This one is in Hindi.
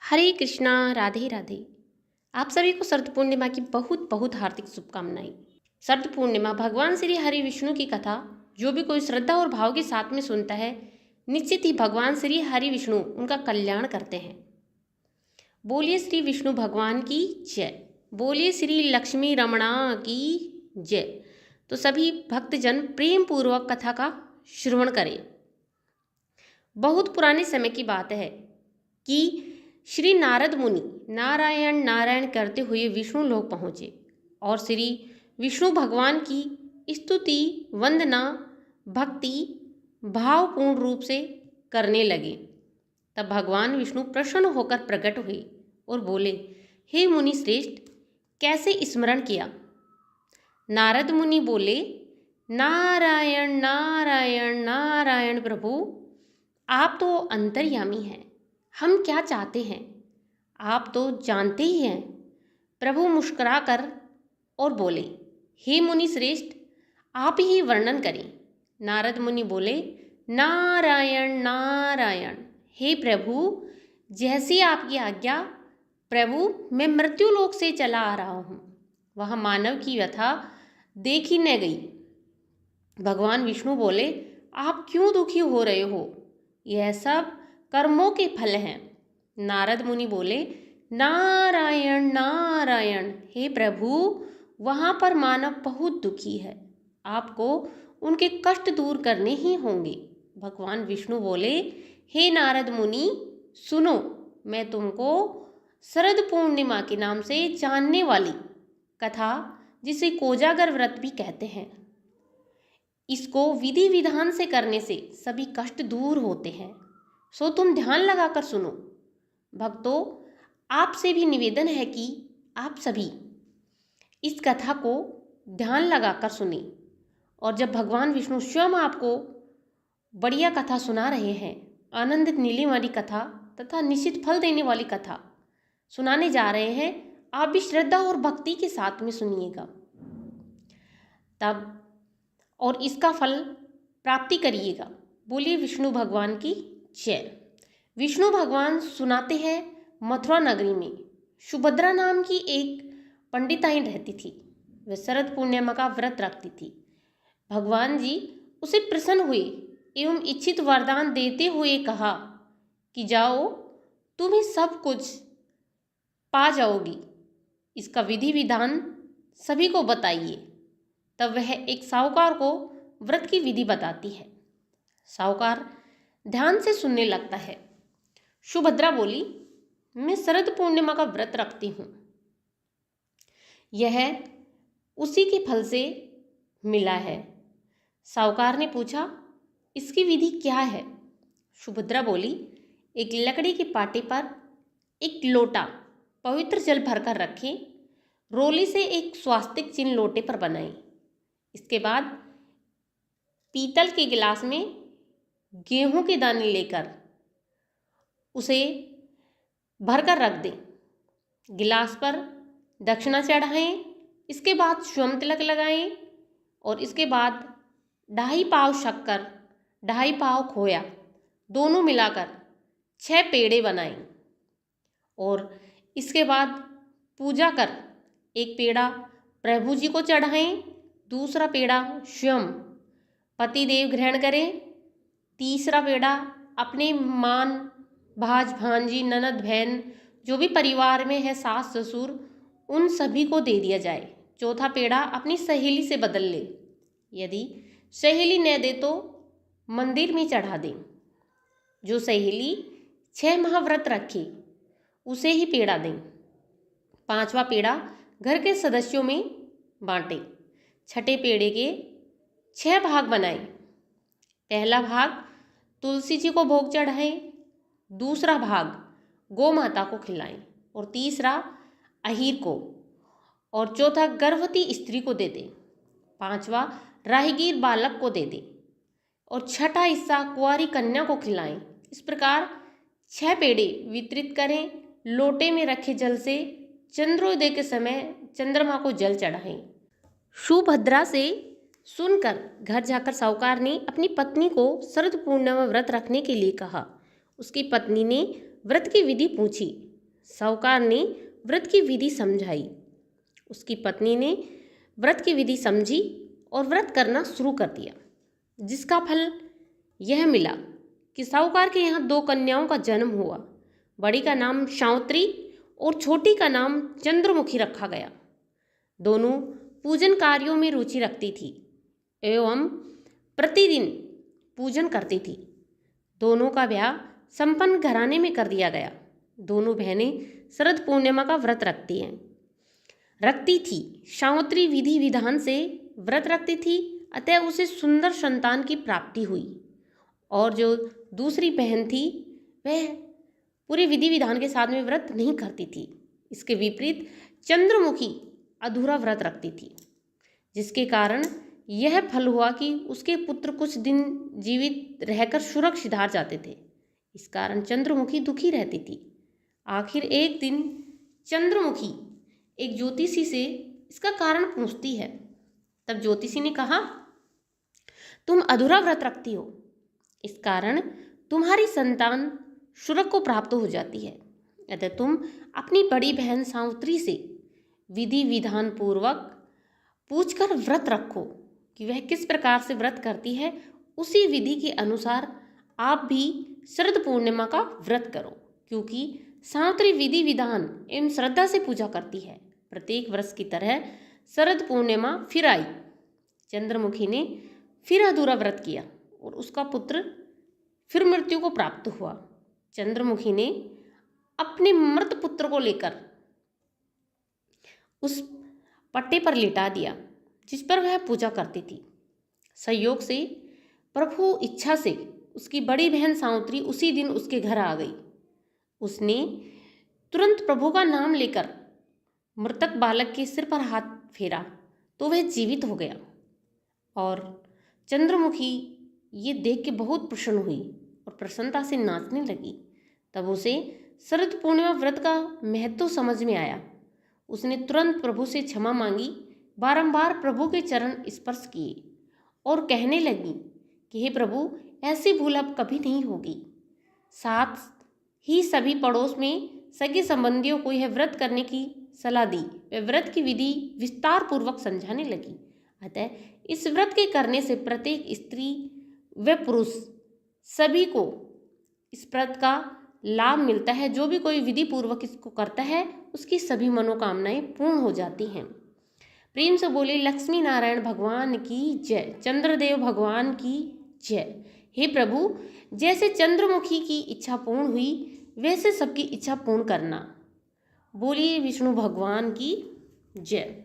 हरे कृष्णा, राधे राधे। आप सभी को शरद पूर्णिमा की बहुत बहुत हार्दिक शुभकामनाएं। शरद पूर्णिमा भगवान श्री हरि विष्णु की कथा जो भी कोई श्रद्धा और भाव के साथ में सुनता है, निश्चित ही भगवान श्री हरि विष्णु उनका कल्याण करते हैं। बोलिए श्री विष्णु भगवान की जय। बोलिए श्री लक्ष्मी रमणा की जय। तो सभी भक्तजन प्रेम पूर्वक कथा का श्रवण करें। बहुत पुराने समय की बात है कि श्री नारद मुनि नारायण नारायण करते हुए विष्णु लोक पहुँचे और श्री विष्णु भगवान की स्तुति वंदना भक्ति भावपूर्ण रूप से करने लगे। तब भगवान विष्णु प्रसन्न होकर प्रकट हुए और बोले, हे मुनि श्रेष्ठ, कैसे स्मरण किया? नारद मुनि बोले, नारायण नारायण नारायण प्रभु, आप तो अंतर्यामी हैं। हम क्या चाहते हैं आप तो जानते ही हैं। प्रभु मुस्कुराकर और बोले, हे मुनि श्रेष्ठ, आप ही वर्णन करें। नारद मुनि बोले, नारायण नारायण, हे प्रभु, जैसी आपकी आज्ञा। प्रभु, मैं मृत्युलोक से चला आ रहा हूँ, वह मानव की व्यथा देखी न गई। भगवान विष्णु बोले, आप क्यों दुखी हो रहे हो? यह सब कर्मों के फल हैं। नारद मुनि बोले, नारायण नारायण, हे प्रभु, वहाँ पर मानव बहुत दुखी है, आपको उनके कष्ट दूर करने ही होंगे। भगवान विष्णु बोले, हे नारद मुनि सुनो, मैं तुमको शरद पूर्णिमा के नाम से जानने वाली कथा, जिसे कोजागर व्रत भी कहते हैं, इसको विधि विधान से करने से सभी कष्ट दूर होते हैं। सो तुम ध्यान लगाकर सुनो। भक्तों, आपसे भी निवेदन है कि आप सभी इस कथा को ध्यान लगाकर सुने। और जब भगवान विष्णु स्वयं आपको बढ़िया कथा सुना रहे हैं, आनंदित नीली वाली कथा तथा निश्चित फल देने वाली कथा सुनाने जा रहे हैं, आप भी श्रद्धा और भक्ति के साथ में सुनिएगा तब और इसका फल प्राप्ति करिएगा। बोलिए विष्णु भगवान की जय। विष्णु भगवान सुनाते हैं, मथुरा नगरी में सुभद्रा नाम की एक पंडिताइन रहती थी। वह शरद पूर्णिमा का व्रत रखती थी। भगवान जी उसे प्रसन्न हुए एवं इच्छित वरदान देते हुए कहा कि जाओ, तुम्हें सब कुछ पा जाओगी। इसका विधि विधान सभी को बताइए। तब वह एक साहूकार को व्रत की विधि बताती है। साहूकार ध्यान से सुनने लगता है। सुभद्रा बोली, मैं शरद पूर्णिमा का व्रत रखती हूँ, यह उसी के फल से मिला है। साहूकार ने पूछा, इसकी विधि क्या है? सुभद्रा बोली, एक लकड़ी के पाटे पर एक लोटा पवित्र जल भरकर रखें, रोली से एक स्वास्तिक चिन्ह लोटे पर बनाएं। इसके बाद पीतल के गिलास में गेहूं के दाने लेकर उसे भरकर रख दें। गिलास पर दक्षिणा चढ़ाएं। इसके बाद स्वयं तिलक लगाएं और इसके बाद 2.5 पाव शक्कर 2.5 पाव खोया दोनों मिलाकर 6 पेड़े बनाएं और इसके बाद पूजा कर एक पेड़ा प्रभु जी को चढ़ाएं, दूसरा पेड़ा स्वयं पतिदेव ग्रहण करें, तीसरा पेड़ा अपने मान भाज भांजी ननद बहन जो भी परिवार में है, सास ससुर, उन सभी को दे दिया जाए। चौथा पेड़ा अपनी सहेली से बदल ले, यदि सहेली न दे तो मंदिर में चढ़ा दें। जो सहेली 6 माह व्रत रखे उसे ही पेड़ा दें। 5वां पेड़ा घर के सदस्यों में बांटें। 6ठे पेड़े के 6 भाग बनाएं। पहला भाग तुलसी जी को भोग चढ़ाएं, दूसरा भाग गौ माता को खिलाएं और तीसरा अहीर को और चौथा गर्भवती स्त्री को दे दें। 5वां राहगीर बालक को दे दें और 6ठा हिस्सा कुंवारी कन्या को खिलाएं। इस प्रकार 6 पेड़े वितरित करें। लोटे में रखे जल से चंद्रोदय के समय चंद्रमा को जल चढ़ाएं। सुभद्रा से सुनकर घर जाकर साहूकार ने अपनी पत्नी को शरद पूर्णिमा व्रत रखने के लिए कहा। उसकी पत्नी ने व्रत की विधि पूछी साहूकार ने व्रत की विधि समझाई। उसकी पत्नी ने व्रत की विधि समझी और व्रत करना शुरू कर दिया, जिसका फल यह मिला कि साहूकार के यहाँ 2 कन्याओं का जन्म हुआ। बड़ी का नाम शांवत्री और छोटी का नाम चंद्रमुखी रखा गया। दोनों पूजन कार्यों में रुचि रखती थी एवं प्रतिदिन पूजन करती थी। दोनों का ब्याह संपन्न घराने में कर दिया गया। दोनों बहनें शरद पूर्णिमा का व्रत रखती थी। शांवत्री विधि विधान से व्रत रखती थी, अतः उसे सुंदर संतान की प्राप्ति हुई। और जो दूसरी बहन थी वह पूरे विधि विधान के साथ में व्रत नहीं करती थी। इसके विपरीत चंद्रमुखी अधूरा व्रत रखती थी, जिसके कारण यह फल हुआ कि उसके पुत्र कुछ दिन जीवित रहकर सुरक्षित हार जाते थे। इस कारण चंद्रमुखी दुखी रहती थी। आखिर एक दिन चंद्रमुखी एक ज्योतिषी से इसका कारण पूछती है। तब ज्योतिषी ने कहा, तुम अधूरा व्रत रखती हो, इस कारण तुम्हारी संतान सुरग को प्राप्त हो जाती है। अतः तुम अपनी बड़ी बहन सावित्री से विधि विधान पूर्वक पूछकर व्रत रखो कि वह किस प्रकार से व्रत करती है। उसी विधि के अनुसार आप भी शरद पूर्णिमा का व्रत करो, क्योंकि सावित्री विधि विधान एवं श्रद्धा से पूजा करती है। प्रत्येक वर्ष की तरह शरद पूर्णिमा फिर आई। चंद्रमुखी ने फिर अधूरा व्रत किया और उसका पुत्र फिर मृत्यु को प्राप्त हुआ। चंद्रमुखी ने अपने मृत पुत्र को लेकर उस पट्टे पर लिटा दिया जिस पर वह पूजा करती थी। संयोग से प्रभु इच्छा से उसकी बड़ी बहन सावित्री उसी दिन उसके घर आ गई। उसने तुरंत प्रभु का नाम लेकर मृतक बालक के सिर पर हाथ फेरा तो वह जीवित हो गया। और चंद्रमुखी ये देख के बहुत प्रसन्न हुई और प्रसन्नता से नाचने लगी। तब उसे शरद पूर्णिमा व्रत का महत्व समझ में आया। उसने तुरंत प्रभु से क्षमा मांगी, बारंबार प्रभु के चरण स्पर्श किए और कहने लगी कि हे प्रभु, ऐसी भूल अब कभी नहीं होगी। साथ ही सभी पड़ोस में सगे संबंधियों को यह व्रत करने की सलाह दी। वे व्रत की विधि विस्तार पूर्वक समझाने लगी। अतः इस व्रत के करने से प्रत्येक स्त्री व पुरुष सभी को इस व्रत का लाभ मिलता है। जो भी कोई विधि पूर्वक इसको करता है उसकी सभी मनोकामनाएं पूर्ण हो जाती हैं। प्रेम से बोले लक्ष्मी नारायण भगवान की जय, चंद्रदेव भगवान की जय। हे प्रभु, जैसे चंद्रमुखी की इच्छा पूर्ण हुई वैसे सबकी इच्छा पूर्ण करना। बोलिए विष्णु भगवान की जय।